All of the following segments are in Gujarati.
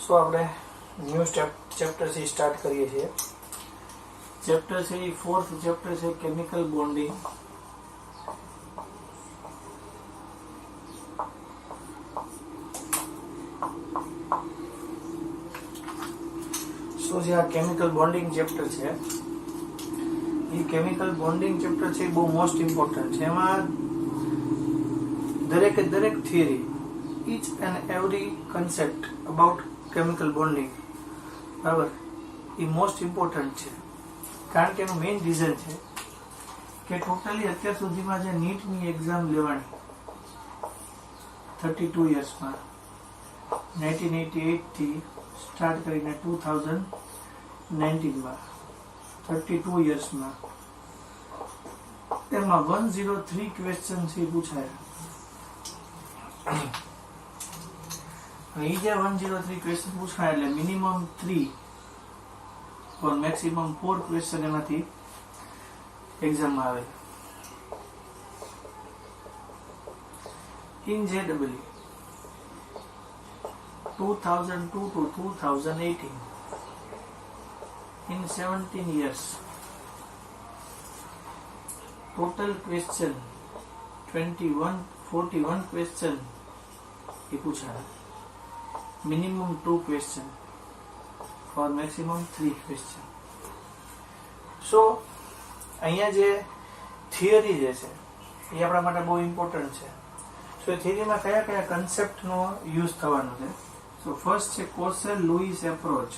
सो આપણે ન્યૂ ચેપ્ટર થી સ્ટાર્ટ કરીએ છીએ. ચેપ્ટર છે એ ફોર્થ ચેપ્ટર છે કેમિકલ બોન્ડિંગ. સો જે આ કેમિકલ બોન્ડિંગ ચેપ્ટર છે એ કેમિકલ બોન્ડિંગ ચેપ્ટર છે એ બહુ મોસ્ટ ઇમ્પોર્ટન્ટ છે. એમાં દરેકે દરેક theory each and every concept about chemical bonding બરાબર એ મોસ્ટ ઇમ્પોર્ટન્ટ છે. કારણ કે એનું મેઇન રીઝન છે કે ટોટલી અત્યાર સુધીમાં જે નીટની એક્ઝામ લેવાની 32 યર્સમાં 1988 થી સ્ટાર્ટ કરીને 2019માં 32 યર્સમાં એમાં 103 ક્વેશ્ચન છે પૂછાયા. એ જે 103 ક્વેશ્ચન પૂછાય એટલે મિનિમમ 3 ઓર મેક્સિમમ 4 ક્વેશ્ચન એમાંથી એક્ઝામમાં આવે. In JEE 2002 to 2018 in 17 years total question 41 question એ પૂછાય. minimum 2 question or maximum 3 question. so અહીંયા જે થિયરી જે છે એ આપણા માટે બહુ ઇમ્પોર્ટન્ટ છે. સો થિયરીમાં કયા કયા કન્સેપ્ટનો યુઝ થવાનો છે. સો ફર્સ્ટ છે Kossel Lewis approach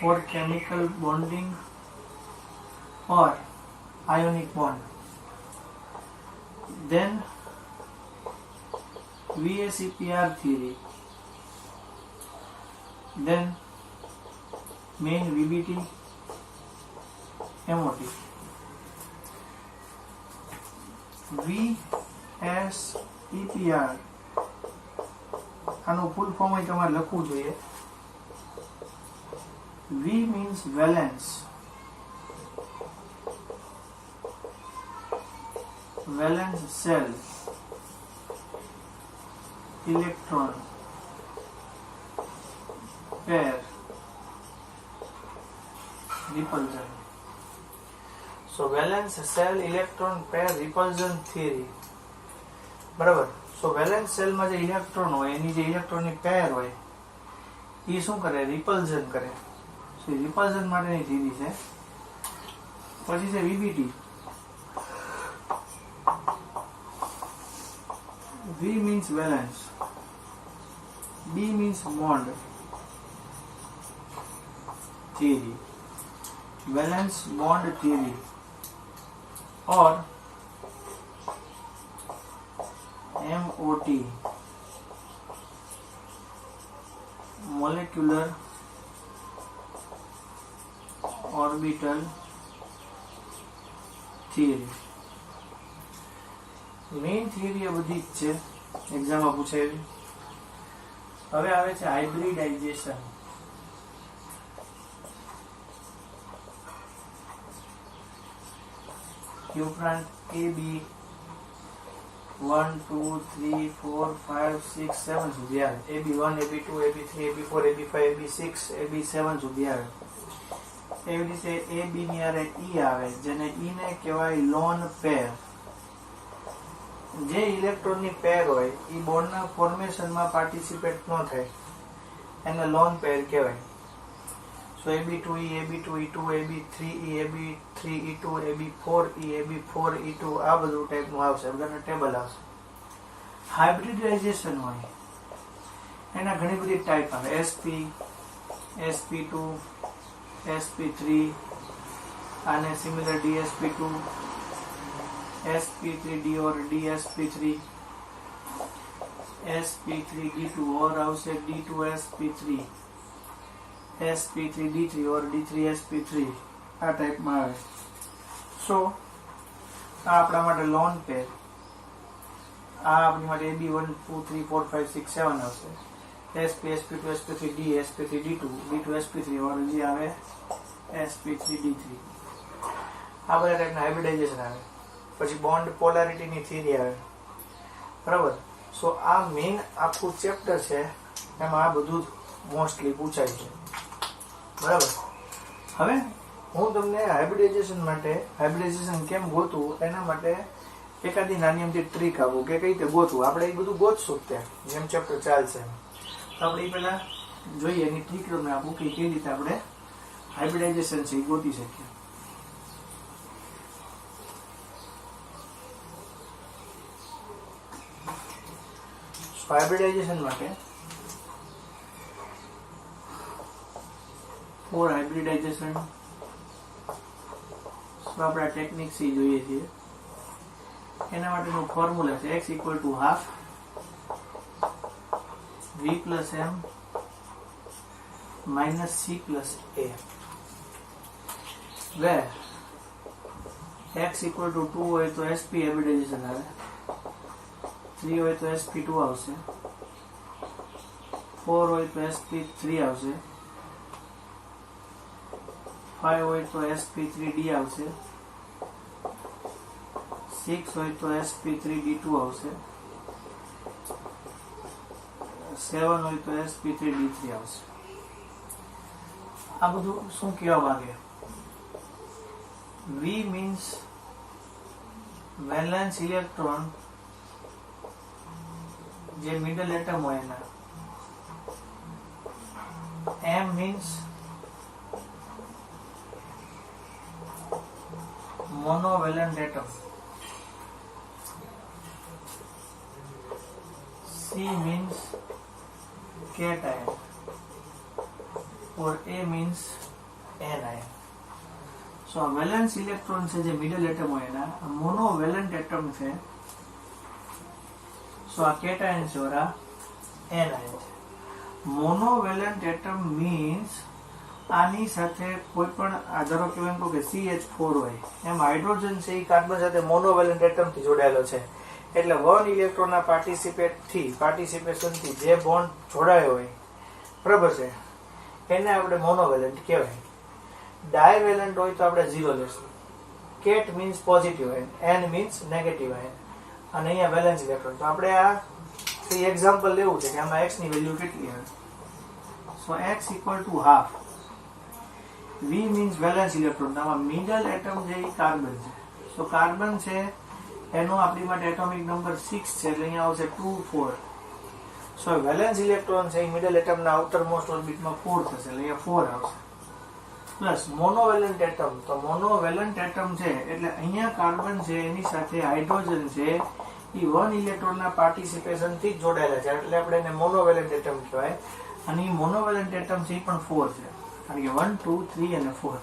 for chemical bonding or ionic bond. then VACPR theory, then main VBT, MOT. VSEPR આનું ફૂલ ફોર્મ અહીં તમારે લખવું જોઈએ. V means valence, valence cell, electron pair repulsion. so valence cell electron pair repulsion theory બરાબર. so valence cell માં જે ઇલેક્ટ્રોન હોય એની જે ઇલેક્ટ્રોનની પેર હોય એ શું કરે? રિપલ્ઝન કરે. so રિપલ્ઝન માટેની થિયરી છે. પછી છે VBT. V means valence, B means bond theory, valence bond theory, or MOT, molecular orbital theory. Main theory એ બધી જ છે, એક્ઝામમાં પૂછાયેલી. હવે આવે છે હાઇબ્રિડાઇઝેશન. એ ઉપરાંત AB 1 2 3 4 5 6 7 સુધી આવે. AB1 AB2 AB3 AB4 AB5 AB6 AB7 સુધી આવે. એવી રીતે AB ની આરે E આવે, જેને E ને કહેવાય લોન પેર. જે ઇલેક્ટ્રોનની પેર હોય એ બોન્ડના ફોર્મેશનમાં પાર્ટિસિપેટ ન થાય એને લોન પેર કહેવાય. સો AB2E AB2E2 AB3E AB3E2 AB4E AB4E2 આ બધું ટાઈપનું આવશે, બધાના ટેબલ આવશે. હાઇબ્રિડાઇઝેશન હોય એના ઘણી બધી ટાઈપ આવે. SP SP2 SP3 આને similar DSP2 SP3D or DSP3 SP3D2 or આવશે D2SP3 SP3D3 or D3SP3 આ ટાઈપમાં આવે. સો આ આપણા માટે લોન પેર. આ આપણી માટે AB1 2 3 4 5 6 7 આવશે. SP SP2 SP3D SP3D2 D2SP3 or જે આવે SP3D3. આ બધા ટાઈપના હાઇબ્રિડાઇઝેશન આવે. પછી બોન્ડ પોલારિટીની થિયરી આવે, બરાબર. સો આ મેઇન આખું ચેપ્ટર છે, એમાં આ બધું મોસ્ટલી પૂછાય છે. બરાબર. હવે હું તમને હાઇબ્રિડાઇઝેશન કેમ ગોતું એના માટે એકાદી નાની અમથી ટ્રીક આપું કે કઈ રીતે ગોતવું. આપણે એ બધું ગોતશું ત્યાં જેમ ચેપ્ટર ચાલશે. તો આપણે એ પહેલા જોઈએ એની ટ્રીક તમને આપું કે કઈ રીતે આપણે હાઇબ્રિડાઇઝેશન છે એ ગોતી શકીએ. હાઇબ્રિડાઇઝેશન માટે ફોર હાઇબ્રિડાઇઝેશન આપણે ટેકનિક સી જોઈએ છીએ. એના માટેનું ફોર્મ્યુલા છે x equal to half v plus m minus c plus a, where x equal to 2 હોય તો sp હાઇબ્રિડાઇઝેશન આવે, 3 હોય તો sp2 આવશે, 4 હોય તો sp3 આવશે, 5 હોય તો sp3d આવશે, 6 હોય તો sp3d2 આવશે, 7 હોય તો sp3d3 આવશે. આ બધું શું કહેવા માંગે? V means વેલેન્સ ઇલેક્ટ્રોન જે મિડલ એટમ હોય એના, M means monovalent atom, C means cation और A means anion. So આ વેલેન્સ ઇલેક્ટ્રોન છે જે મિડલ એટમ હોય એના, મોનોવેલેન્ટ એટમ છે. સો આ કેટાયન છે और આ એનાયન છે. મોનોવેલેન્ટ એટમ મીન્સ આની સાથે કોઈ પણ ધારો કે એમ કહો કે CH4 હોય, એમ હાઇડ્રોજન છે એ કાર્બન સાથે મોનોવેલેન્ટ એટમ થી જોડાયેલો છે. એટલે 1 ઇલેક્ટ્રોનના પાર્ટિસિપેશન થી જે બોન્ડ જોડાયો હોય, બરાબર છે, એને આપણે મોનોવેલેન્ટ કહેવાય. ડાયવેલેન્ટ હોય તો આપણે 0 લેશું. Cat means positive ion, an means negative ion, અને અહીંયા વેલેન્સ ઇલેક્ટ્રોન. તો આપણે આ એક્ઝામ્પલ લેવું છે કે આમાં x ની વેલ્યુ કેટલી આવે. સો x equal to half. V means valence electron. આમાં મિડલ એટમ જે કાર્બન છે. સો કાર્બન છે એનો આપણી માટે એટોમિક નંબર 6 છે, એટલે અહીંયા આવશે 2 4. સો વેલેન્સ ઇલેક્ટ્રોન છે એ મિડલ એટમના આઉટર મોસ્ટ ઓર્બિટમાં 4 થશે, એટલે અહીંયા 4 આવશે. પ્લસ મોનોવેલેન્ટ એટમ, તો મોનોવેલેન્ટ એટમ છે એટલે અહીંયા કાર્બન છે એની સાથે હાઇડ્રોજન છે એ 1 ઇલેક્ટ્રોનના પાર્ટિસિપેશન થી જ જોડાયેલા છે, એટલે આપણે એને મોનોવેલેન્ટ એટમ કહેવાય. અને એ મોનોવેલેન્ટ એટમ છે એ પણ 4 છે, કારણ કે 1 2 3 અને 4,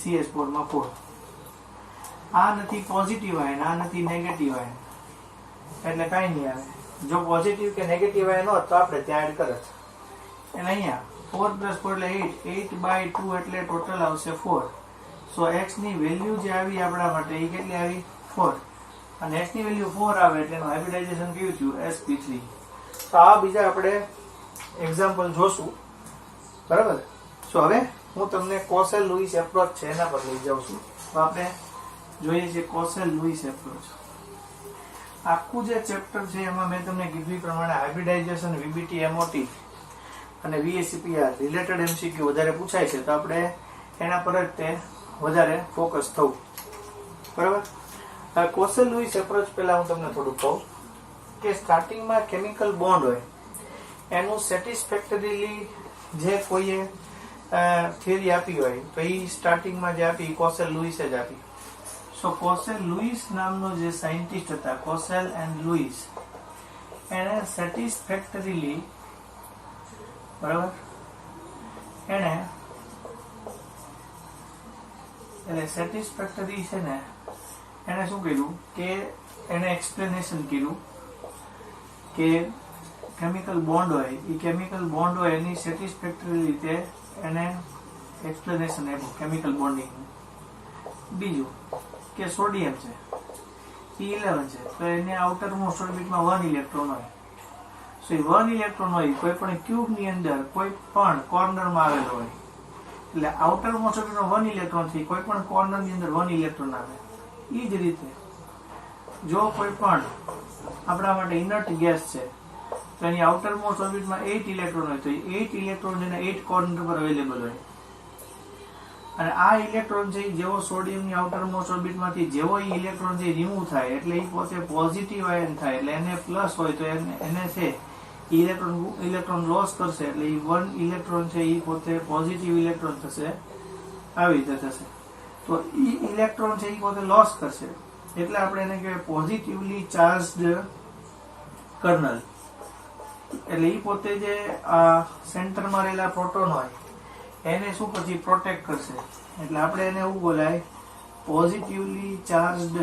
CH4 માં 4. આ નથી પોઝિટિવ આયન, આ નથી નેગેટિવ આયન, એટલે કાંઈ નહીં આવે. જો પોઝિટિવ કે નેગેટિવ આયન હોત તો આપણે ત્યાં એડ કરત. એટલે અહીંયા 4 + 4 એટલે 8/2 એટલે ટોટલ આવશે 4. સો x ની વેલ્યુ જે આવી આપણા માટે એ કેટલી આવી? 4. અને x ની વેલ્યુ 4 આવે એટલે એનું હાઇબ્રિડાઇઝેશન કેવું થયું? sp3. તો આ બીજા આપણે એક્ઝામ્પલ જોશું, બરાબર. સો હવે હું તમને કોસેલ લુઈસ એપ્રોચ છે એના પર લઈ જાઉં છું. તો આપણે જોઈએ છીએ કોસેલ લુઈસ એપ્રોચ. આખું જે ચેપ્ટર છે એમાં મેં તમને કીધું પ્રમાણે હાઇબ્રિડાઇઝેશન, VBT, MOT અને VSEPR રિલેટેડ MCQ વધારે પૂછાય છે, તો આપણે એના પર જ તે વધારે ફોકસ થવું, બરાબર. કોસેલ લુઈસ એપ્રોચ પહેલા હું તમને થોડું કહું કે સ્ટાર્ટિંગમાં કેમિકલ બોન્ડ હોય એનું સેટિસ્ફેક્ટરીલી જે કોઈએ થિયરી આપી હોય તો એ સ્ટાર્ટિંગમાં જે આપી કોસેલ લુઈસે જ આપી. સો કોસેલ લુઈસ નામનો જે સાયન્ટિસ્ટ હતા, કોસેલ એન્ડ લુઈસ, એને સેટિસ્ફેક્ટરીલી, બરાબર, એને એટલે સેટિસ્ફેક્ટરી છે ને, એને શું કર્યું કે એને એક્સપ્લેનેશન કર્યું કે કેમિકલ બોન્ડ હોય એ કેમિકલ બોન્ડ હોય એની સેટિસ્ફેક્ટરી રીતે એને એક્સપ્લેનેશન આપ્યું કેમિકલ બોન્ડિંગ. બીજું કે સોડિયમ છે E11 છે તો એને આઉટર મોસ્ટ ઓર્બિટમાં 1 ઇલેક્ટ્રોન હોય. સો એ 1 ઇલેક્ટ્રોન હોય કોઈ પણ ક્યુબ ની અંદર કોઈ પણ કોર્નરમાં આવેલો હોય, એટલે આઉટર મોસ્ટ ઓર્બિટમાં 1 ઇલેક્ટ્રોન થી કોઈ પણ કોર્નર ની અંદર 1 ઇલેક્ટ્રોન આવે. એ જ રીતે જો કોઈ પણ આપણા માટે ઇનર્ટ ગેસ છે, તો એની આઉટર મોસ્ટ ઓર્બિટમાં 8 ઇલેક્ટ્રોન હોય, તો 8 ઇલેક્ટ્રોન જેને 8 કોર્નર પર અવેલેબલ હોય, અને આ ઇલેક્ટ્રોન છે જેવો સોડિયમની આઉટર મોસ્ટ ઓર્બિટમાંથી જેવો ઇલેક્ટ્રોન છે રિમૂવ થાય એટલે એ પોતે પોઝિટિવ આયન થાય, એટલે એને પ્લસ હોય તો એને છે ઇલેક્ટ્રોન લોસ કરશે, એટલે એ 1 ઇલેક્ટ્રોન છે એ પોતે પોઝિટિવ ઇલેક્ટ્રોન થશે, આવી રીતે થશે. તો એ ઇલેક્ટ્રોન છે એ પોતે લોસ કરશે, એટલે આપણે એને કહેવાય પોઝિટિવલી ચાર્જડ કર્નલ. એટલે એ પોતે જે સેન્ટરમાં રહેલા પ્રોટોન હોય એને શું પછી પ્રોટેક્ટ કરશે, એટલે આપણે એને એવું બોલાય પોઝિટિવલી ચાર્જડ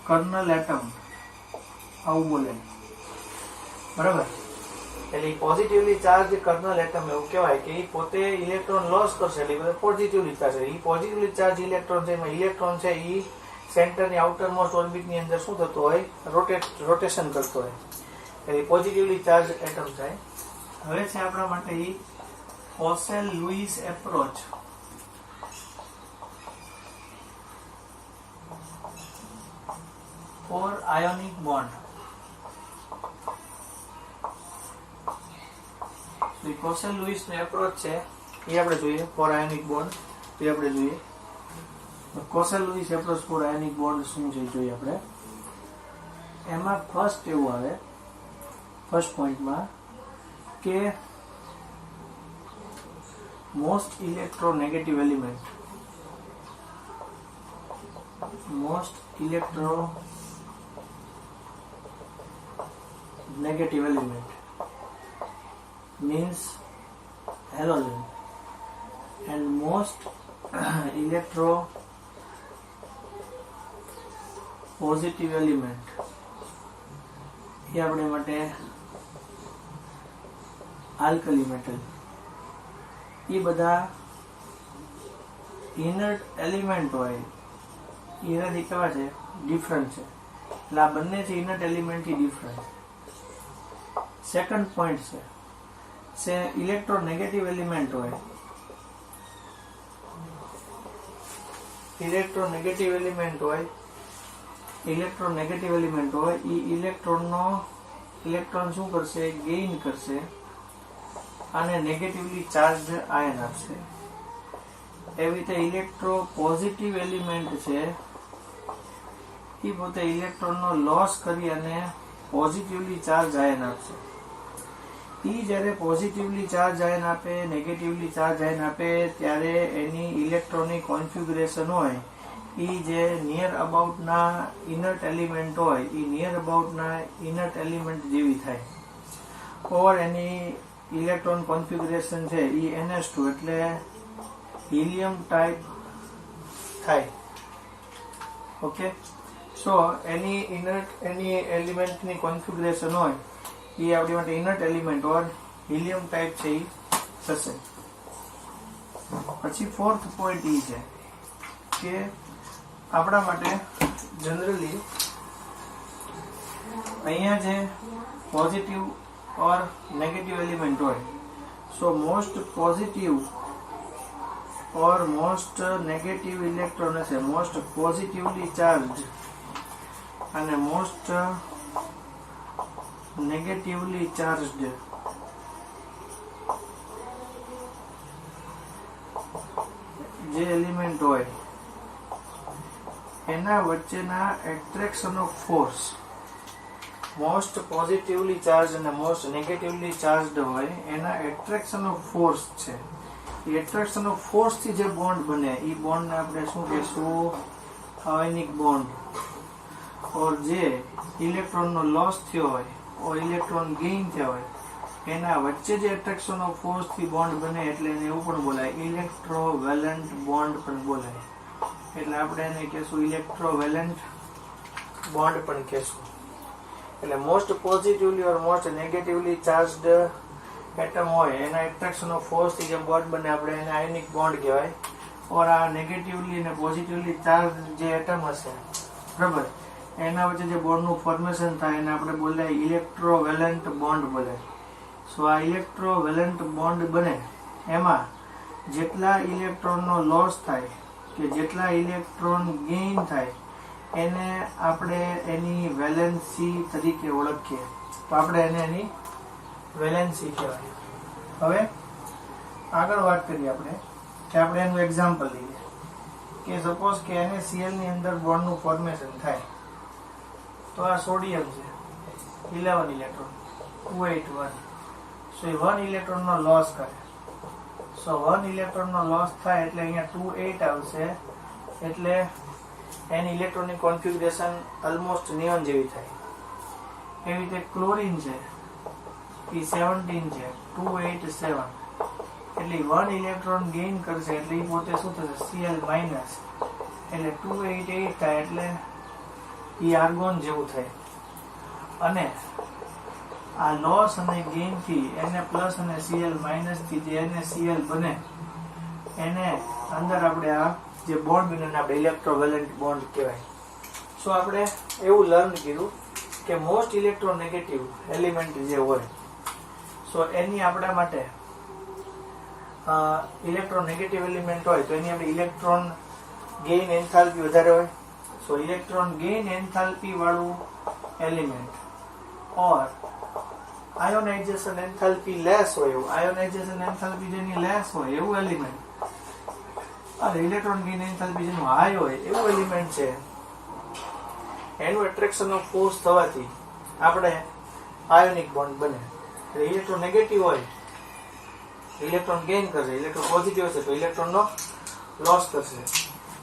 કર્નલ એટમ, આવું બોલાય. બરાબર? એટલે પોઝિટિવલી ચાર્જ કર્નલ એટમ એવું કહેવાય કે એ પોતે ઇલેક્ટ્રોન લોસ કરશે, એટલે પોઝિટિવલી ચાર્જ. એ પોઝિટિવલી ચાર્જ ઇલેક્ટ્રોન છે, એમાં ઇલેક્ટ્રોન છે એ સેન્ટરની આઉટર મોસ્ટ ઓર્બિટની અંદર શું થતું હોય, રોટેશન કરતો હોય, એટલે પોઝિટિવલી ચાર્જ એટમ થાય. હવે છે આપણા માટે એ Kossel Lewis approach. For ionic bond. Kossel Lewis નો એપ્રોચ છે એ આપણે જોઈએ ફોર આયોનિક બોન્ડ, એ આપણે જોઈએ. Kossel-Louis approach for ionic bond શું છે જોઈએ આપણે. એમાં ફર્સ્ટ એવું આવે, ફર્સ્ટ પોઈન્ટમાં કે most electronegative element, most electronegative element means halogen, and most electropositive element એ આપણે માટે આલ્કલી મેટલ. એ બધા ઇનર્ટ એલિમેન્ટ હોય એનાથી કેવા છે, ડિફરન્ટ છે, એટલે આ બંને છે ઇનર્ટ એલિમેન્ટથી ડિફરન્ટ. સેકન્ડ પોઈન્ટ છે ઇલેક્ટ્રોનેગેટિવ એલિમેન્ટ હોય, ઇલેક્ટ્રોનેગેટિવ એલિમેન્ટ હોય એ ઇલેક્ટ્રોન શું કરશે, ગેઇન કરશે અને નેગેટિવલી ચાર્જ આયન આપશે. એવી રીતે ઇલેક્ટ્રો પોઝિટિવ એલિમેન્ટ છે એ પોતે ઇલેક્ટ્રોનનો લોસ કરી અને પોઝિટિવલી ચાર્જ આયન આપશે. એ જ્યારે પોઝિટિવલી ચાર્જ આયન આપે, નેગેટિવલી ચાર્જ આયન આપે, ત્યારે એની ઇલેક્ટ્રોનિક કોન્ફિગ્યુરેશન હોય એ જે નિયર અબાઉટના ઇનર્ટ એલિમેન્ટ હોય એ નિયર અબાઉટના ઇનર્ટ એલિમેન્ટ જેવી થાય, ઓર એની ઇલેક્ટ્રોન કોન્ફિગ્યુરેશન છે એ NH2 એટલે હિલિયમ ટાઈપ થાય. ઓકે, સો એની એલિમેન્ટની કોન્ફિગ્યુરેશન હોય એ આપણી માટે ઇનર્ટ એલિમેન્ટ ઓર હિલિયમ ટાઈપ છે એ થશે. પછી ફોર્થ પોઈન્ટ એ છે કે આપણા માટે જનરલી અહીંયા જે પોઝિટિવ और नेगेटिव एलिमेंट हो, सो मोस्ट पॉजिटिव और मोस्ट नेगेटिव इलेक्ट्रॉन है मोस्ट पॉजिटिवली चार्ज અને મોસ્ટ નેગેટિવલી ચાર્જડ જે એલિમેન્ટ હોય એના વચ્ચેના attraction of force, most positively charge અને મોસ્ટ નેગેટિવલી ચાર્જડ હોય એના એટ્રેક્શન ઓફ ફોર્સ છે. એ એટ્રેક્શન ઓફ ફોર્સ થી જે બોન્ડ બને એ બોન્ડ ને આપણે શું કહેશું, આયોનિક બોન્ડ. ઓર જે ઇલેક્ટ્રોન નો લોસ થયો હોય ઓર ઇલેક્ટ્રોન ગેઇન થયા હોય એના વચ્ચે જે એટ્રેક્શન ઓફ ફોર્સ થી બોન્ડ બને એટલે એને એવું પણ બોલાય ઇલેક્ટ્રોવેલેન્ટ બોન્ડ પણ બોલાય. એટલે આપણે એને કહેશું ઇલેક્ટ્રોવેલેન્ટ બોન્ડ પણ કહેશું. એટલે મોસ્ટ પોઝિટિવલી ઓર મોસ્ટ નેગેટિવલી ચાર્જડ એટમ હોય એના એટ્રેક્શન ઓફ ફોર્સ થી જે બોન્ડ બને આપણે એને આયોનિક બોન્ડ કહેવાય. ઓર આ નેગેટિવલી અને પોઝિટિવલી ચાર્જ જે એટમ હશે, બરાબર, એના વચ્ચે જે બોન્ડનું ફોર્મેશન થાય એને આપણે બોલાય ઇલેક્ટ્રોવેલેન્ટ બોન્ડ બોલાય. સો આ ઇલેક્ટ્રોવેલેન્ટ બોન્ડ બને એમાં જેટલા ઇલેક્ટ્રોનનો લોસ થાય કે જેટલા ઇલેક્ટ્રોન ગેઇન થાય એને આપણે એની વેલેન્સી તરીકે ઓળખીએ તો આપણે એને એની વેલેન્સી કહેવાય. હવે આગળ વાત કરીએ આપણે કે આપણે એનું એક્ઝામ્પલ લઈએ કે સપોઝ કે NaCl ની અંદર બોન્ડનું ફોર્મેશન થાય તો આ સોડિયમ છે 11 ઇલેક્ટ્રોન 281. સો એ 1 ઇલેક્ટ્રોનનો લોસ કરે. સો 1 ઇલેક્ટ્રોનનો લોસ થાય એટલે અહીંયા 28 આવશે. એટલે એની ઇલેક્ટ્રોનિક કોન્ફિગ્યુરેશન ઓલમોસ્ટ નિયોન જેવી થાય. એવી રીતે ક્લોરીન છે એ 17 છે 287. એટલે 1 ઇલેક્ટ્રોન ગેઇન કરશે એટલે એ પોતે શું થશે Cl માઇનસ એટલે 288 થાય એટલે એ આર્ગોન જેવું થાય. અને આ લોસ અને ગેઇન થી Na પ્લસ અને Cl માઇનસ થી જે NaCl બને એને અંદર આપણે આ જે બોન્ડ બને આપણે ઇલેક્ટ્રોવેલેન્ટ બોન્ડ કહેવાય. સો આપણે એવું લર્ન કર્યું કે મોસ્ટ ઇલેક્ટ્રોનેગેટિવ એલિમેન્ટ જે હોય સો એની આપણા માટે ઇલેક્ટ્રોનેગેટિવ એલિમેન્ટ હોય તો એની આપણે ઇલેક્ટ્રોન ગેઇન એન્થાલ્પી વધારે હોય. સો ઇલેક્ટ્રોન ગેઇન એન્થાલ્પી વાળું એલિમેન્ટ ઓર આયોનાઇઝેશન એન્થાલ્પી લેસ હોય એવું આયોનાઇઝેશન એન્થાલ્પી જેની લેસ હોય એવું એલિમેન્ટ અને ઇલેક્ટ્રોન ગેઇન એન્થાલ્પી જેનું હાઈ હોય એવું એલિમેન્ટ છે. એનું એટ્રેક્શન ઓફ ફોર્સ થવાથી આપણે આયોનિક બોન્ડ બને. ઇલેક્ટ્રોન નેગેટિવ હોય ઇલેક્ટ્રોન ગેઇન કરશે, ઇલેક્ટ્રોન પોઝિટિવ હશે તો ઇલેક્ટ્રોનનો લોસ કરશે.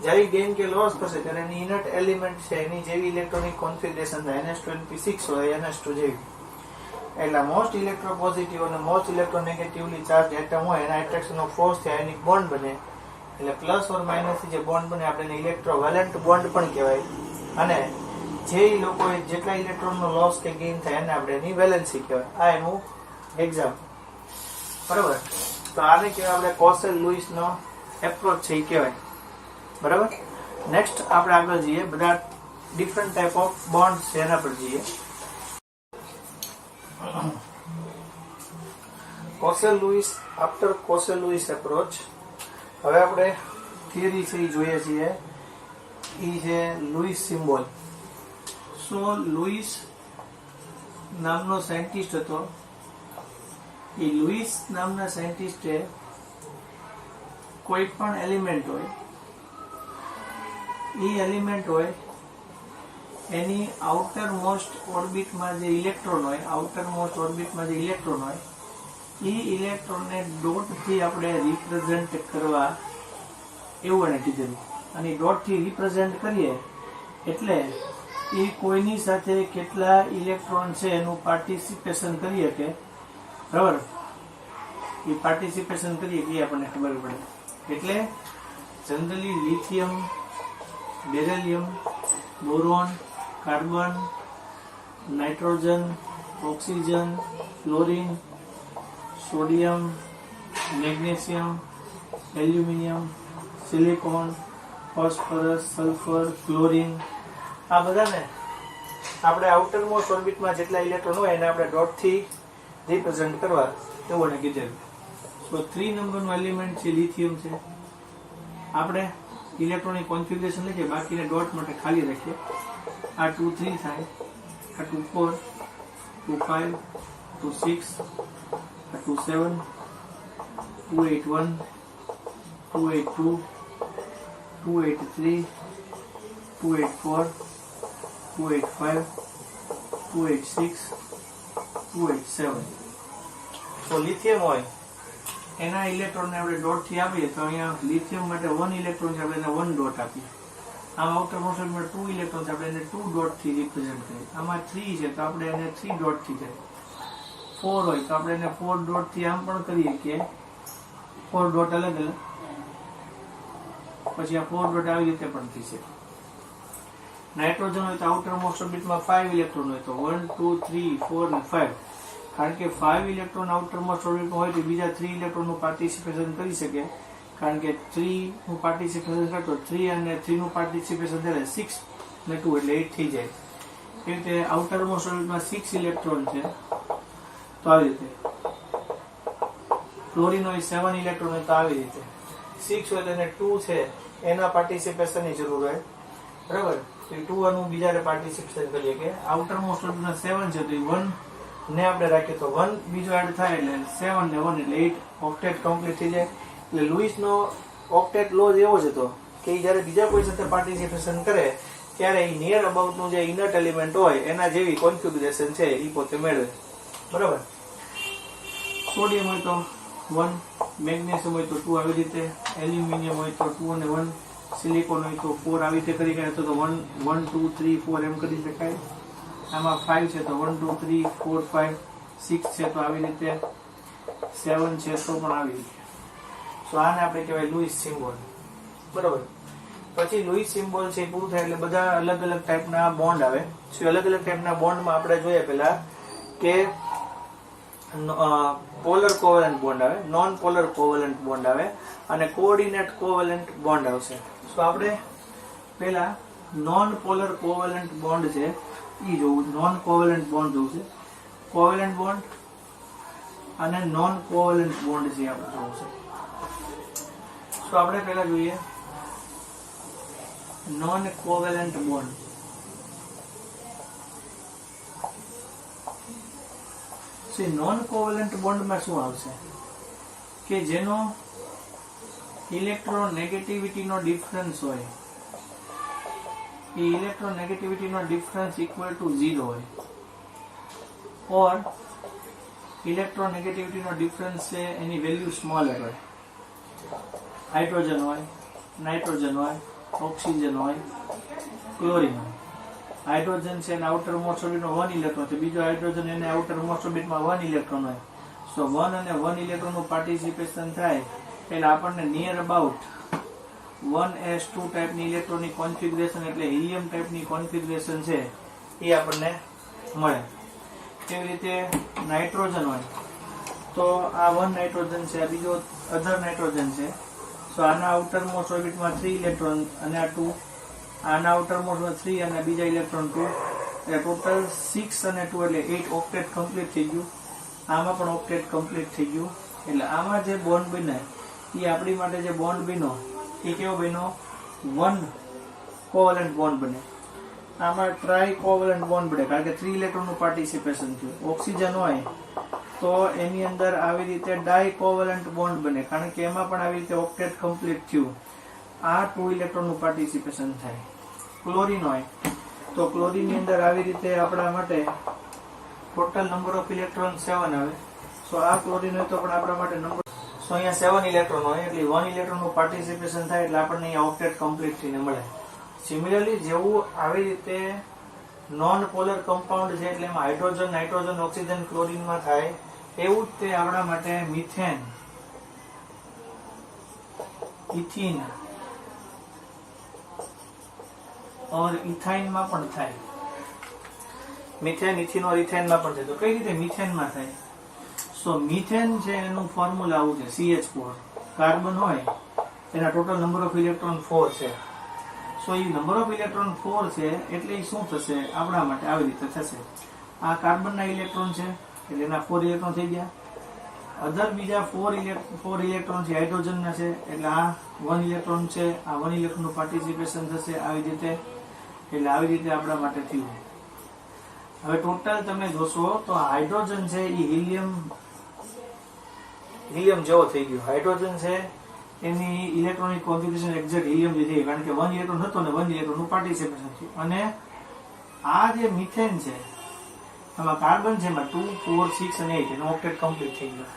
જ્યારે ગેઇન કે લોસ કરશે ત્યારે એની ઇનર્ટ એલિમેન્ટ છે એની જેવી ઇલેક્ટ્રોનિક કોન્ફિગરેશન થાય NH26 હોય NH2 જેવી. એટલે મોસ્ટ ઇલેક્ટ્રોપોઝિટિવ અને મોસ્ટ ઇલેક્ટ્રોનેગેટિવલી ચાર્જ એટમ હોય એના એટ્રેક્શન ઓફ ફોર્સ થી આયોનિક બોન્ડ બને. એટલે પ્લસ ઓર માઇનસ થી જે બોન્ડ બને આપણે ઇલેક્ટ્રોવેલેન્ટ બોન્ડ પણ કહેવાય. અને જે લોકોએ જેટલા ઇલેક્ટ્રોનનો લોસ કે ગેઇન થાય એને આપણે એની વેલેન્સી કહેવાય. આ એનું એક્ઝામ્પલ. બરાબર. તો આને કહેવાય આપણે કોસેલ લુઈસ નો એપ્રોચ છે એ કહેવાય. બરાબર. નેક્સ્ટ આપણે આગળ જઈએ બધા ડિફરન્ટ ટાઈપ ઓફ બોન્ડ છે એના પર જઈએ. Kossel Louis after Kossel Louis approach. હવે આપણે થિયરી છે એ જોઈએ છીએ. એ છે લુઈસ સિમ્બોલ. સો લુઈસ નામનો સાયન્ટિસ્ટ હતો. એ લુઈસ નામના સાયન્ટિસ્ટે કોઈ પણ એલિમેન્ટ હોય એ એલિમેન્ટ હોય એની આઉટર મોસ્ટ ઓર્બિટમાં જે ઇલેક્ટ્રોન હોય આઉટર મોસ્ટ ઓર્બિટમાં જે ઇલેક્ટ્રોન હોય એ ઇલેક્ટ્રોનને ડોટથી આપણે રિપ્રેઝેન્ટ કરવા એવું એને કીધેલું. અને ડોટથી રિપ્રેઝેન્ટ કરીએ એટલે એ કોઈની સાથે કેટલા ઇલેક્ટ્રોન છે એનું પાર્ટિસિપેશન કરીએ કે બરાબર એ પાર્ટિસિપેશન કરીએ કે આપણને ખબર પડે. એટલે generally lithium, beryllium, boron, carbon, nitrogen, oxygen, chlorine, sodium, magnesium, aluminium, silicon, phosphorus, sulphur, chlorine આ બધાને આપણે આઉટર મોસ્ટ ઓર્બિટમાં જેટલા ઇલેક્ટ્રોન હોય એને આપણે ડોટથી રિપ્રેઝેન્ટ કરવા એવું એને કીધેલું. સો 3 નંબરનું એલિમેન્ટ છે લિથિયમ છે. આપણે ઇલેક્ટ્રોનિક કોન્ફિગ્યુરેશન લઈએ બાકીને ડોટ માટે ખાલી રાખીએ. આ 2 3 થાય, આ 2 4, 2 5, 2 6, આ 2 7, 2 8 1, 2 8 2, 2 8 3, 2 8 4, 2 8 5, 2 8 6, 2 8 7. તો લિથિયમ હોય એના ઇલેક્ટ્રોનને આપણે ડોટ થી આપીએ તો અહીંયા લિથિયમ માટે 1 ઇલેક્ટ્રોન છે આપણે એને 1 ડોટ આપીએ. આમાં આઉટર મોસ્ટ ઓર્બિટમાં 2 ઇલેક્ટ્રોન છે આપણે એને 2 ડોટ થી રિપ્રેઝેન્ટ કરીએ. આમાં 3 છે તો આપણે એને 3 ડોટ થી કરીએ. 4 હોય તો આપણે એને 4 ડોટ થી આમ પણ કરીએ કે 4 ડોટ અલગ અલગ પછી આ 4 ડોટ આવી રીતે પણ થઈ શકે. નાઇટ્રોજન હોય તો આઉટર મોસ્ટ ઓર્બિટમાં 5 ઇલેક્ટ્રોન હોય તો 1 2 3 4 અને 5. કારણ કે 5 ઇલેક્ટ્રોન આઉટર મોસ્ટ ઓર્બિટમાં હોય તો બીજા 3 ઇલેક્ટ્રોનનું પાર્ટિસિપેશન કરી શકે. કારણ કે 3 નું પાર્ટિસિપેશન કરતો 3 અને 3 નું પાર્ટિસિપેશન થાય 6 અને 2 એટલે 8 થઈ જાય. એ રીતે આઉટર મોસ્ટ ઓર્બિટમાં 6 ઇલેક્ટ્રોન છે તો આવી રીતે. ક્લોરીન હોય 7 ઇલેક્ટ્રોન હોય તો આવી રીતે. 6 હોય તો એને 2 છે એના પાર્ટિસિપેશનની જરૂર હોય. બરાબર. તો 2 આનું બીજાને પાર્ટિસિપેશન કરીએ કે આઉટર મોસ્ટ ઓર્બિટલ 7 છે તો 1 ને આપણે રાખીએ તો 1 બીજો એડ થાય એટલે 7 ને 1 એટલે 8 ઓક્ટેટ કમ્પ્લીટ થઈ જાય. એટલે લુઈસનો ઓક્ટેટ લો જ એવો જ હતો કે જ્યારે બીજા કોઈ સાથે પાર્ટિસિપેશન કરે ત્યારે એ નિયર અબાઉટ નું જે ઇનર્ટ એલિમેન્ટ હોય એના જેવી કોન્ફિગ્યુરેશન છે એ પોતે મેળવે. બરાબર. સોડિયમ હોય તો 1, મેગ્નેશિયમ હોય તો 2 આવી રીતે, એલ્યુમિનિયમ હોય તો 2 અને 1, સિલિકોન હોય તો 4 આવી રીતે કરી શકાય. તો 1, 1, 2, 3, 4 એમ કરી શકાય. આમાં 5 છે તો 1, 2, 3, 4, 5, 6 છે તો આવી રીતે, 7 છે તો પણ આવી રીતે. તો આને આપણે કહેવાય લુઈસ સિમ્બોલ. બરાબર. પછી લુઈસ સિમ્બોલ છે પૂરું થાય એટલે બધા અલગ અલગ ટાઈપના બોન્ડ આવે. અલગ અલગ ટાઈપના બોન્ડમાં આપણે જોઈએ પેલા કે પોલર કોવેલન્ટ બોન્ડ આવે, નોન પોલર કોવેલન્ટ બોન્ડ આવે અને કોઓર્ડિનેટ કોવેલન્ટ બોન્ડ આવશે. તો આપણે પેલા નોન પોલર કોવેલન્ટ બોન્ડ છે ઈ જોવું, નોન કોવેલન્ટ બોન્ડ જોવું છે. કોવેલન્ટ બોન્ડ અને નોન કોવેલન્ટ બોન્ડ છે આપણે જોવું છે. તો આપણે પેલા જોઈએ નોન કોવેલન્ટ બોન્ડ. નોન કોવેલન્ટ બોન્ડમાં શું આવશે કે જેનો ઇલેક્ટ્રોનેગેટિવિટીનો ડિફરન્સ હોય એ ઇલેક્ટ્રોનેગેટિવિટીનો ડિફરન્સ ઇક્વલ ટુ 0 હોય, ઓર ઇલેક્ટ્રોનેગેટિવિટીનો ડિફરન્સ છે એની વેલ્યુ સ્મોલર હોય. હાઇડ્રોજન હોય, નાઇટ્રોજન હોય, ઓક્સિજન હોય, ક્લોરીન હોય. હાઇડ્રોજન છે એને આઉટર મોસ્ટ ઓર્બિટમાં 1 ઇલેક્ટ્રોન છે, બીજો હાઇડ્રોજન એને આઉટર મોસ્ટ ઓર્બિટમાં 1 ઇલેક્ટ્રોન હોય. સો 1 અને 1 ઇલેક્ટ્રોનનું પાર્ટિસિપેશન થાય એટલે આપણને નિયર અબાઉટ 1s2 ટાઈપની ઇલેક્ટ્રોનિક કોન્ફિગ્યુરેશન એટલે હિલિયમ ટાઈપની કોન્ફિગ્યુરેશન છે એ આપણને મળે. કેવી રીતે નાઇટ્રોજન હોય તો આ 1 નાઇટ્રોજન છે, આ બીજો અધર નાઇટ્રોજન છે. સો આના આઉટર મોસ્ટ ઓર્બિટમાં 3 ઇલેક્ટ્રોન અને આ 2, આના આઉટર મોસ્ટમાં 3 અને બીજા ઇલેક્ટ્રોન 2, એટલે ટોટલ 6 અને 2 એટલે 8 ઓક્ટેટ કમ્પ્લીટ થઈ ગયું. આમાં પણ ઓક્ટેટ કમ્પ્લીટ થઈ ગયું. એટલે આમાં જે બોન્ડ બને એ આપણી માટે જે બોન્ડ બન્યો એ કેવો બન્યો? 1 કોવેલન્ટ બોન્ડ બને. આમાં ટ્રાય કોવેલન્ટ બોન્ડ બને કારણ કે 3 ઇલેક્ટ્રોનનું પાર્ટિસિપેશન થયું. ઓક્સિજન હોય તો એની અંદર આવી રીતે ડાય કોવેલન્ટ બોન્ડ બને કારણ કે એમાં પણ આવી રીતે ઓક્ટેટ કમ્પ્લીટ થયું. આ 2 ઇલેક્ટ્રોનનું પાર્ટિસિપેશન થાય. ક્લોરીન હોય તો ક્લોરીન ની અંદર આવી રીતે આપણા માટે ટોટલ નંબર ઓફ ઇલેક્ટ્રોન 7 આવે. સો આ ક્લોરીન હોય તો પણ આપણા માટે નંબર, સો અહીંયા 7 ઇલેક્ટ્રોન હોય એટલે 1 ઇલેક્ટ્રોનનું પાર્ટિસિપેશન થાય એટલે આપણને અહીંયા ઓક્ટેટ કમ્પ્લીટ થઈને મળે. સિમિલરલી જેવું આવી રીતે નોન પોલર કમ્પાઉન્ડ છે એટલે એમાં હાઇડ્રોજન, નાઇટ્રોજન, ઓક્સિજન, ક્લોરીનમાં થાય એવું જ તે આપણા માટે મિથેન, ઇથિન और इथाइन માં પણ થાય. મિથેન, ઇથિન और ઇથેન માં પણ થાય. તો કઈ રીતે મિથેન માં થાય? સો મિથેન છે એનું ફોર્મ્યુલા આવું છે CH4. કાર્બન હોય એના ટોટલ નંબર ઓફ ઇલેક્ટ્રોન 4 છે. સો એ નંબર ઓફ ઇલેક્ટ્રોન 4 છે એટલે શું થશે આપણા માટે આવી રીતે થશે. આ કાર્બનના ઇલેક્ટ્રોન છે એટલે એના 4 ઇલેક્ટ્રોન થઈ ગયા. અધર બીજા 4 ઇલેક્ટ્રોન છે હાઇડ્રોજનના છે એટલે આ 1 ઇલેક્ટ્રોન છે, આ 1 ઇલેક્ટ્રોનનું પાર્ટિસિપેશન થશે આવી રીતે. એટલે આવી રીતે આપણા માટે થયું. હવે ટોટલ તમે જોશો તો હાઇડ્રોજન છે એ હિલિયમ જેવો થઈ ગયો. હાઇડ્રોજન છે એની ઇલેક્ટ્રોનિક કોન્ફિગ્યુરેશન એક્ઝેક્ટ હિલિયમ જે થઈ કારણ કે 1 ઇલેક્ટ્રોન હતો ને 1 ઇલેક્ટ્રોનનું પાર્ટિસિપેશન થયું. અને આ જે મિથેન છે એમાં કાર્બન છે એમાં 2, 4, 6 અને 8 એનો ઓક્ટેટ કમ્પ્લીટ થઈ ગયો.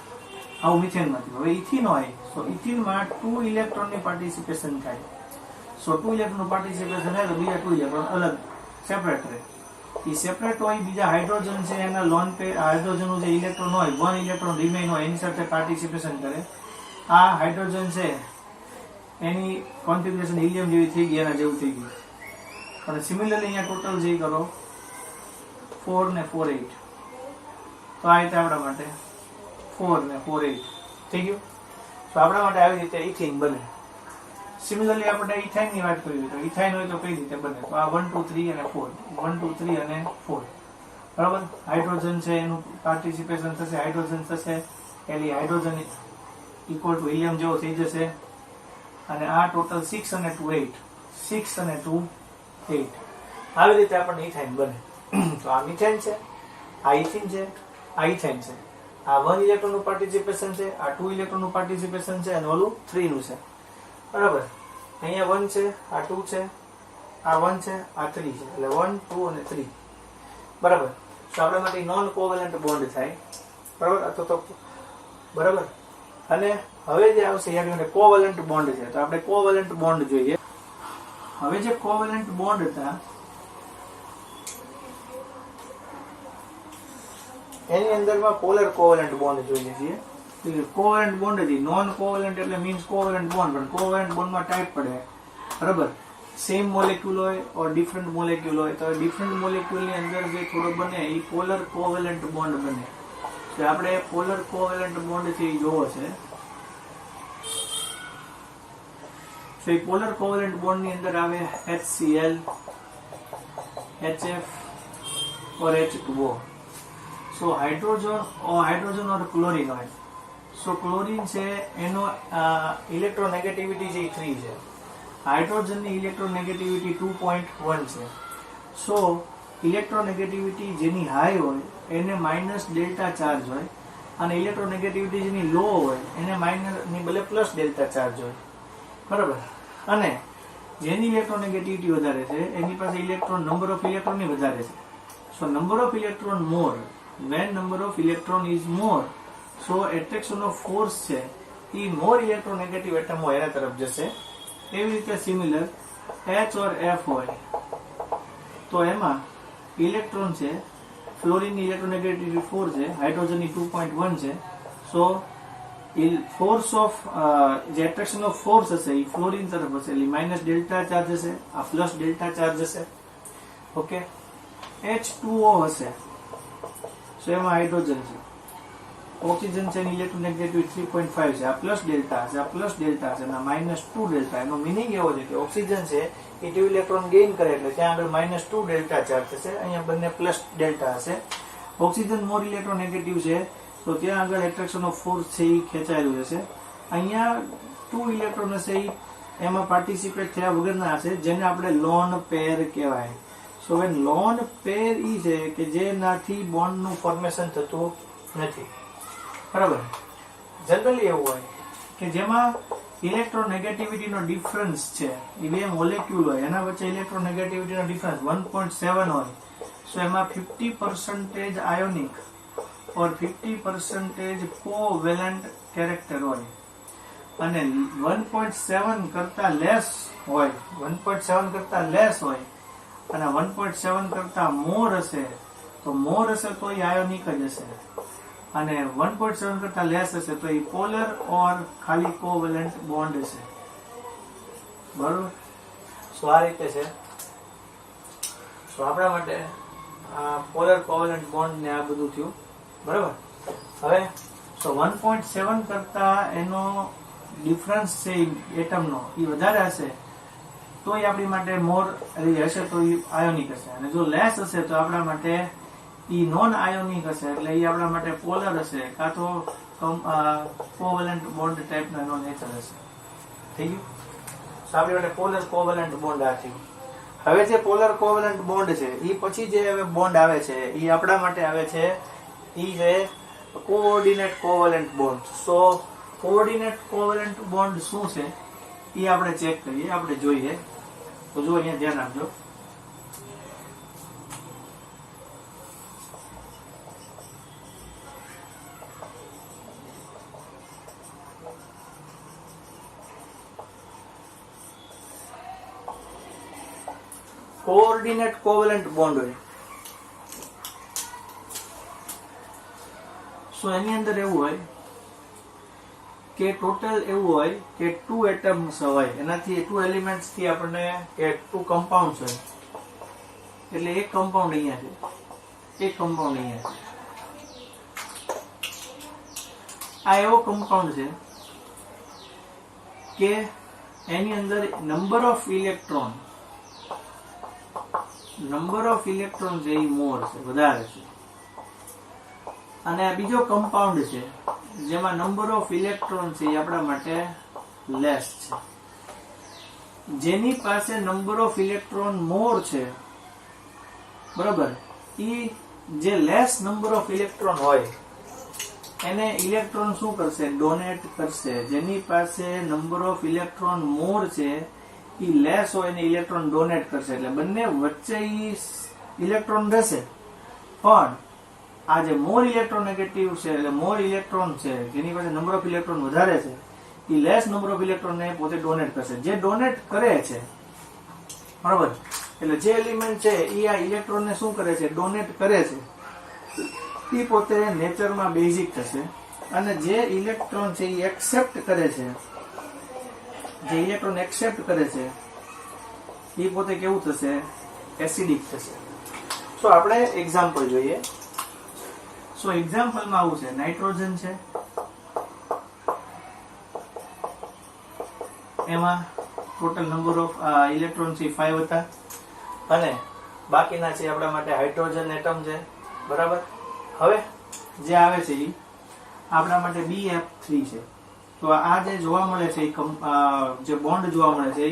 આવું મિથેનમાં થયું. હવે ઇથિન હોય તો ઇથિનમાં 2 ઇલેક્ટ્રોનની પાર્ટિસિપેશન થાય. સો 2 ઇલેક્ટ્રોનનું પાર્ટિસિપેશન થાય તો બીજા 2 ઇલેક્ટ્રોન અલગ સેપરેટ રહે. એ સેપરેટ હોય બીજા હાઇડ્રોજન છે એના લોન પે હાઇડ્રોજનનું જે ઇલેક્ટ્રોન હોય 1 ઇલેક્ટ્રોન રિમેઇન હોય એની સાથે પાર્ટિસિપેશન કરે. આ હાઇડ્રોજન છે એની કોન્ફિગ્યુરેશન હિલિયમ જેવી થઈ ગઈ, એના જેવું થઈ ગયું. અને સિમિલરલી અહીંયા ટોટલ જે કરો 4 ને 4, 8. તો આ રીતે આપણા માટે 4 ને 4, 8 થઈ ગયું. તો આપણા માટે આવી રીતે ઇથિન બને. સિમિલરલી આપણે ઇથાઇન ની વાત કરી તો ઇથાઇન હોય તો કઈ રીતે બને? તો આ 1, 2, 3 અને 4, 1, 2, 3 અને 4. બરાબર. હાઇડ્રોજન છે એનું પાર્ટિસિપેશન થશે, હાઇડ્રોજન થશે એટલે હાઇડ્રોજન ઇક્વલ ટુ હિલિયમ જેવો થઈ જશે. અને આ ટોટલ 6 અને 2, 8, 6 અને 2, 8. આવી રીતે આપણને ઇથાઇન બને. તો આ મિથેન છે, આ ઇથિન છે, આ ઇથાઇન છે. આ 1 ઇલેક્ટ્રોનનું પાર્ટિસિપેશન છે, આ 2 ઇલેક્ટ્રોનનું પાર્ટિસિપેશન છે અને ઓલું 3 નું છે. બરાબર. અહીંયા 1 છે, આ 2 છે, આ 1 છે, આ 3 છે. એટલે 1 2 અને 3. બરાબર. તો આપણા માટે નોન કોવેલન્ટ બોન્ડ થાય. બરાબર. તો બરાબર. અને હવે જે આવશે યાર કોવેલન્ટ બોન્ડ છે. તો આપણે કોવેલન્ટ બોન્ડ જોઈએ. હવે જે કોવેલન્ટ બોન્ડ હતા એની અંદરમાં પોલર કોવેલન્ટ બોન્ડ જોઈએ છીએ. કોવેલન્ટ બોન્ડ હતી. નોન કોવેલન્ટ એટલે મીન્સ કોવેલન્ટ બોન્ડ, પણ કોવેલન્ટ બોન્ડમાં ટાઈપ પડે. બરાબર. સેમ મોલેક્યુલ હોય ઓર ડિફરન્ટ મોલેક્યુલ હોય. તો ડિફરન્ટ મોલેક્યુલની અંદર જે થોડો બને એ પોલર કોવેલન્ટ બોન્ડ બને. તો આપણે પોલર કોવેલન્ટ બોન્ડ થી જોવો છે. તો એ પોલર કોવેલન્ટ બોન્ડ ની અંદર આવે HCl, HF और H2O. So હાઇડ્રોજન ઓર ક્લોરીન હોય. સો ક્લોરીન છે એનો ઇલેક્ટ્રોનેગેટિવિટી જે 3 છે. હાઇડ્રોજનની ઇલેક્ટ્રોનેગેટિવિટી 2.1 છે. સો ઇલેક્ટ્રોનેગેટિવિટી જેની હાઈ હોય એને માઇનસ ડેલ્ટા ચાર્જ હોય અને ઇલેક્ટ્રોનેગેટિવિટી જેની લો હોય એને માઇનસ ની બદલે પ્લસ ડેલ્ટા ચાર્જ હોય. બરાબર. અને જેની ઇલેક્ટ્રોનેગેટિવિટી વધારે છે એની પાસે ઇલેક્ટ્રોન નંબર ઓફ ઇલેક્ટ્રોન ની વધારે છે. So number of electron more, when number of electron is more, so attraction of force છે એ મોર ઇલેક્ટ્રોનેગેટિવ એટમ હોય એના તરફ જશે. એવી રીતે સિમિલર H or F હોય તો એમાં ઇલેક્ટ્રોન છે, ફ્લોરીનની ઇલેક્ટ્રોનેગેટિવિટી 4 છે, હાઇડ્રોજનની 2.1 છે. સો ફોર્સ ઓફ જે એટ્રેક્શન ઓફ ફોર્સ હશે એ ફ્લોરીન તરફ હશે એટલે માઇનસ ડેલ્ટા ચાર્જ હશે, આ પ્લસ ડેલ્ટા ચાર્જ હશે. ઓકે. H2O હશે. સો એમાં હાઇડ્રોજન છે, ઓક્સિજન છે, ઇલેક્ટ્રોનેગેટિવિટી 3.5 છે, આ પ્લસ ડેલ્ટા હશે, આ પ્લસ ડેલ્ટા છે અને માઇનસ 2 ડેલ્ટા. એનો મિનિંગ એવો છે કે ઓક્સિજન છે એ 2 ઇલેક્ટ્રોન ગેઇન કરે એટલે ત્યાં આગળ માઇનસ 2 ડેલ્ટા ચાર્જ થશે. અહીંયા બંને પ્લસ ડેલ્ટા હશે. ઓક્સિજન મોર ઇલેક્ટ્રોનેગેટિવ છે તો ત્યાં આગળ એટ્રેક્શન ઓફ ફોર્સ છે એ ખેંચાયેલું હશે. અહીંયા 2 ઇલેક્ટ્રોન હશે એ એમાં પાર્ટિસિપેટ થયા વગરના હશે, જેને આપણે લોન પેર કહેવાય. સો વેન લોન પેર ઈ છે કે જેનાથી બોન્ડ નું ફોર્મેશન થતું નથી. બરાબર. જનરલી એવું હોય કે જેમાં ઇલેક્ટ્રોનેગેટિવિટી નો ડિફરન્સ છે એ બે મોલેક્યુલ હોય એના વચ્ચે ઇલેક્ટ્રોનેગેટિવિટી નો ડિફરન્સ 1.7 હોય. સો એમાં 50% આયોનિક और 50% કોવેલેન્ટ કેરેક્ટર હોય અને 1.7 કરતા લેસ હોય, 1.7 કરતા લેસ હોય અને 1.7 કરતા મોર હશે તો મોર હશે તો એ આયોનિક જ હશે અને 1.7 કરતા લેસ હશે તો એ પોલર ઓર ખાલી કોવેલેન્ટ બોન્ડ હશે. બરોબર. સો આ રીતે છે. સો આપણા માટે આ પોલર કોવેલેન્ટ બોન્ડ ને આ બધું થયું. બરાબર. હવે સો 1.7 કરતા એનો ડિફરન્સ છે એટમનો એ વધારે હશે તો એ આપણી માટે મોર હશે તો એ આયોનિક હશે અને જો લેસ હશે તો આપણા માટે એ નોન આયોનિક હશે એટલે એ આપણા માટે પોલર હશે કાં તો કોવેલેન્ટ બોન્ડ ટાઈપનો એનો નેચર હશે. થઈ ગયું. તો આપણી માટે પોલર કોવેલેન્ટ બોન્ડ આ થયું. હવે જે પોલર કોવેલેન્ટ બોન્ડ છે એ પછી જે હવે બોન્ડ આવે છે એ આપણા માટે આવે છે ઈ છે કોઓર્ડિનેટ કોવેલેન્ટ બોન્ડ. સો કોઓર્ડિનેટ કોવેલેન્ટ બોન્ડ શું છે એ આપણે ચેક કરીએ, આપણે જોઈએ. તો જો અહીંયા ધ્યાન આપજો. કોઓર્ડિનેટ કોવેલેન્ટ બોન્ડ હોય સો એની અંદર એવું હોય કે ટોટલ એવું હોય કે 2 એટમ્સ હોય એનાથી 2 એલિમેન્ટ્સ થી આપણને કે 2 કમ્પાઉન્ડ્સ હોય એટલે એક કમ્પાઉન્ડ અહીંયા છે, એક કમ્પાઉન્ડ અહીંયા છે. આ એવો કમ્પાઉન્ડ છે કે એની અંદર નંબર ઓફ ઇલેક્ટ્રોન છે એ મોર છે, વધારે છે. અને આ બીજો કમ્પાઉન્ડ છે જેમાં નંબર ઓફ ઇલેક્ટ્રોન છે એ આપણા માટે લેસ છે. જેની પાસે નંબર ઓફ ઇલેક્ટ્રોન મોર છે બરાબર, ઈ જે લેસ નંબર ઓફ ઇલેક્ટ્રોન હોય એને ઇલેક્ટ્રોન શું કરશે? ડોનેટ કરશે. જેની પાસે નંબર ઓફ ઇલેક્ટ્રોન મોર છે ઈ લેસ હોય એને ઇલેક્ટ્રોન ડોનેટ કરશે. એટલે બંને વચ્ચે ઈ ઇલેક્ટ્રોન રહેશે, પણ આ જે મોર ઇલેક્ટ્રોનેગેટિવ છે એટલે મોર ઇલેક્ટ્રોન છે જેની પાસે નંબર ઓફ ઇલેક્ટ્રોન વધારે છે ઈ લેસ નંબર ઓફ ઇલેક્ટ્રોન ને પોતે ડોનેટ કરશે. જે ડોનેટ કરે છે, બરાબર, એટલે જે એલિમેન્ટ છે ઈ આ ઇલેક્ટ્રોન ને શું કરે છે? ડોનેટ કરે છે. ઈ પોતે નેચરમાં બેઝિક થશે. અને જે ઇલેક્ટ્રોન છે ઈ એક્સેપ્ટ કરે છે, જે ઇલેક્ટ્રોન એક્સેપ્ટ કરે છે ઈ પોતે કેવું થશે? એસિડિક થશે. સો આપણે એક્ઝામ્પલ જોઈએ. સો એક્ઝામ્પલમાં આવું છે, નાઇટ્રોજન છે, એમાં ટોટલ નંબર ઓફ ઇલેક્ટ્રોન છે 5 હતા, અને બાકીના છે આપણા માટે હાઇડ્રોજન એટમ છે, બરાબર. હવે જે આવે છે એ આપણા માટે BF3 છે. તો આ જે જોવા મળે છે જે બોન્ડ જોવા મળે છે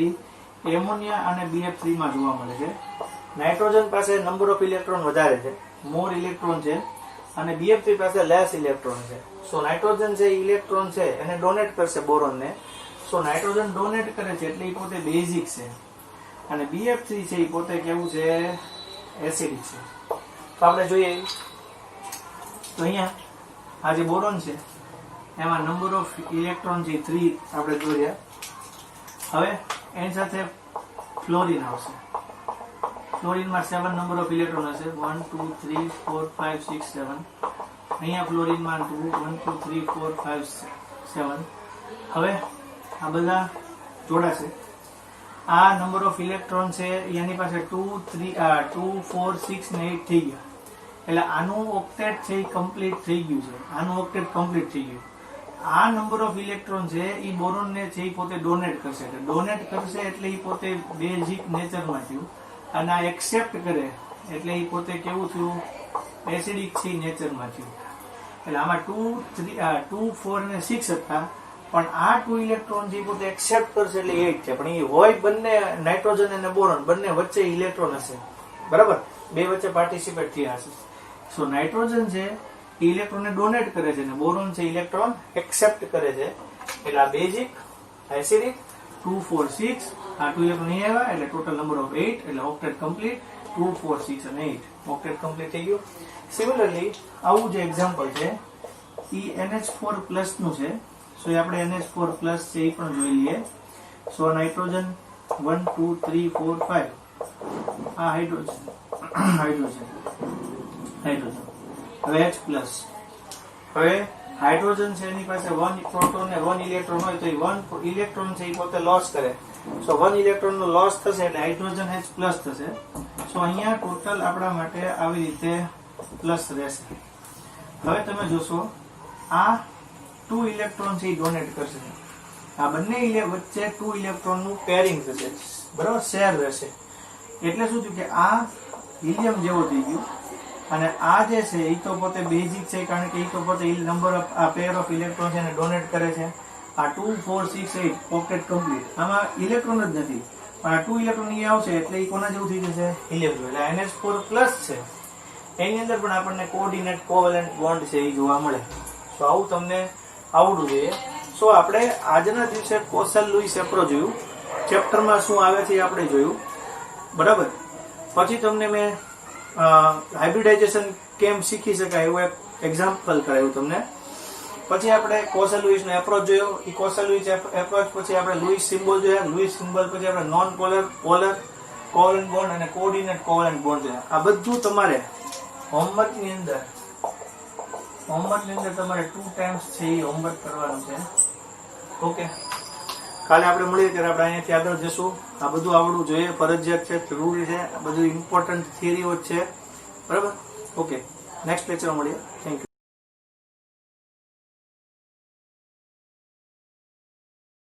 એ એમોનિયા અને BF3 માં જોવા મળે છે. નાઇટ્રોજન પાસે નંબર ઓફ ઇલેક્ટ્રોન વધારે છે, મોર ઇલેક્ટ્રોન છે, અને BF3 પાસે લેસ ઇલેક્ટ્રોન છે. સો નાઇટ્રોજન છે ઇલેક્ટ્રોન છે એને ડોનેટ કરશે બોરોન ને. સો નાઇટ્રોજન ડોનેટ કરે છે એટલે એ પોતે બેઝિક છે, અને BF3 છે એ પોતે કેવું છે? એસિડિક છે. તો આપણે જોઈએ તો અહીંયા આ જે બોરોન છે એમાં નંબર ઓફ ઇલેક્ટ્રોન છે 3 આપણે જોયા. હવે એની સાથે ફ્લોરિન આવશે. ફ્લોરિનમાં 7 નંબર ઓફ ઇલેક્ટ્રોન હશે, 1 2 3 4 5 6 7. અહીંયા ફ્લોરિનમાં 1 2 3 4 5 7. હવે આ બધા જોડાશે. આ નંબર ઓફ ઇલેક્ટ્રોન છે એની પાસે 2 4 6 ને 8 થઈ ગયા. એટલે આનું ઓક્ટેટ છે એ કમ્પ્લીટ થઈ ગયું છે. આનું ઓક્ટેટ કમ્પ્લીટ થઈ ગયું. આ નંબર ઓફ ઇલેક્ટ્રોન છે એ બોરોન ને છે એ પોતે ડોનેટ કરશે. ડોનેટ કરશે એટલે એ પોતે બેઝિક નેચરમાં થયું, અને આ એક્સેપ્ટ કરે એટલે એ પોતે કેવું થયું? એસિડિક છે નેચરમાં થયું. એટલે આમાં 2 4 અને 6 હતા, પણ આ 2 ઇલેક્ટ્રોન જે પોતે એક્સેપ્ટ કરશે એટલે 8 છે. પણ એ હોય બંને નાઇટ્રોજન અને બોરોન બંને વચ્ચે ઇલેક્ટ્રોન હશે, બરાબર, બે વચ્ચે પાર્ટિસિપેટ થયા હશે. સો નાઇટ્રોજન છે એ ઇલેક્ટ્રોનને ડોનેટ કરે છે, અને બોરોન છે ઇલેક્ટ્રોન એક્સેપ્ટ કરે છે. એટલે આ બેઝિક, એસિડિક, 2 4 6, આ 2 ઇલેક્ટ્રોન અહીં આવ્યા એટલે ટોટલ નંબર ઓફ 8, એટલે ઓક્ટેટ કમ્પ્લીટ. 2 4 6 અને 8 ઓક્ટેટ કમ્પ્લીટ થઈ ગયું. સિમિલરલી આવું જે એક્ઝામ્પલ છે એ NH4+ નું છે. સો આપણે NH4+ છે એ પણ જોઈ લઈએ. સો નાઇટ્રોજન 1 2 3 4 5, આ હાઇડ્રોજન હવે H+. હવે હાઇડ્રોજન છે એની પાસે 1 પ્રોટોન ને 1 ઇલેક્ટ્રોન હોય તો એ 1 ઇલેક્ટ્રોન છે એ પોતે લોસ કરે. સો 1 ઇલેક્ટ્રોન નો લોસ થશે એટલે હાઇડ્રોજન H+ થશે. સો અહીંયા ટોટલ આપણા માટે આવી રીતે પ્લસ રહેશે. હવે તમે જોશો આ 2 ઇલેક્ટ્રોન છે એ ડોનેટ કરશે. આ બંને વચ્ચે 2 ઇલેક્ટ્રોન નું પેરિંગ થશે, બરાબર, શેર રહેશે. એટલે શું થયું કે આ હિલિયમ જેવો થઈ ગયું, અને આ જે છે એ તો પોતે બેઝિક છે કારણ કે એ તો પોતે નંબર ઓફ આ પેર ઓફ ઇલેક્ટ્રોન છે એને ડોનેટ કરે છે. આ 2 4 6 8 ઓક્ટેટ કમ્પ્લીટ. આમાં ઇલેક્ટ્રોન જ નથી, પણ આ 2 ઇલેક્ટ્રોન અહીં આવશે એટલે એ કોના જેવું થઈ જશે? હિલિયમ. એટલે NH4+ છે એની અંદર પણ આપણને કોઓર્ડિનેટ કોવેલેન્ટ બોન્ડ છે એ જોવા મળે. તો આવું તમને આવડવું જોઈએ. સો આપણે આજના દિવસે કોસલ-લુઈસ એપ્રોચ જોયું, ચેપ્ટરમાં શું આવે છે એ આપણે જોયું, બરાબર. પછી તમને મેં હાઇબ્રિડાઇઝેશન કેમ શીખી શકાય એવું એક એક્ઝામ્પલ કરાયું તમને. પછી આપણે કોસલ-લુઈસનો એપ્રોચ જોયો. એ કોસલ-લુઈસ એપ્રોચ પછી આપણે લુઈસ સિમ્બોલ જોયા. લુઈસ સિમ્બોલ પછી આપણે non polar, polar, covalent bond અને કોઓર્ડિનેટ કોવેલેન્ટ બોન્ડ જોયા. આ બધું તમારે હોમવર્કની અંદર તમારે 2 ટાઈમ્સ છે એ હોમવર્ક કરવાનું છે. ઓકે, કાલે આપણે મળીએ ત્યારે આપણે અહીંયાથી આગળ જશું. આ બધું આવડવું જોઈએ, ફરજિયાત છે, જરૂરી છે. આ બધું ઇમ્પોર્ટન્ટ થિયરીઓ જ છે, બરાબર. ઓકે, નેક્સ્ટ લેક્ચરમાં મળીએ. Thank you.